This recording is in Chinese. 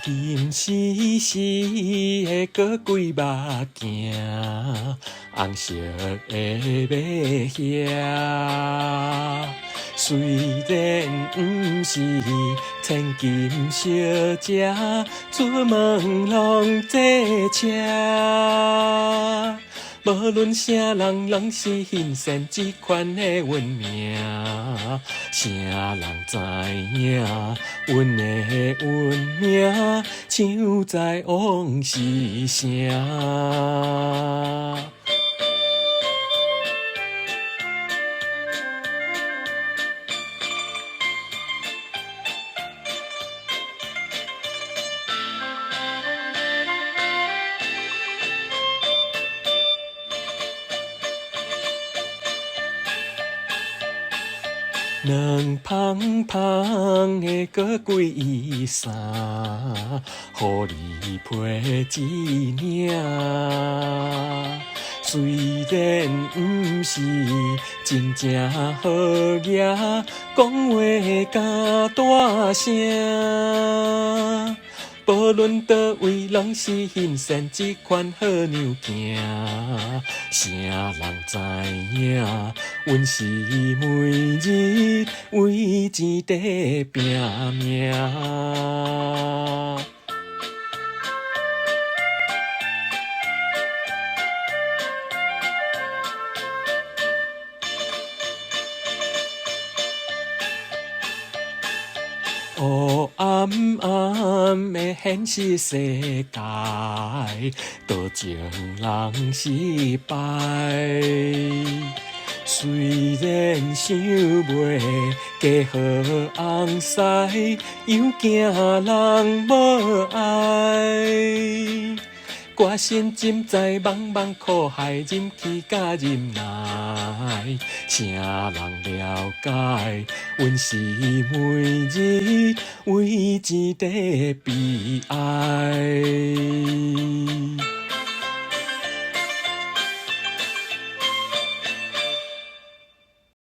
金丝丝的过几目镜，红色的马遐。虽然不是千金小姐，出门拢坐车。无论啥人，拢是欣赏这款的运命。啥人知影？阮的运命，像在往事声。两芳芳的过几衣衫，予你配一领。虽然不是真正好爷，讲话敢大声。无论倒位，拢是欣赏这款好娘行。啥人知影？阮是每日为钱在拼命。黑暗暗的现实世界，多情人失败。虽然想袂嫁好翁婿，又惊人无爱。我心浸在茫茫苦海，任去甲任来。啥人了解？阮是每日为钱在悲哀。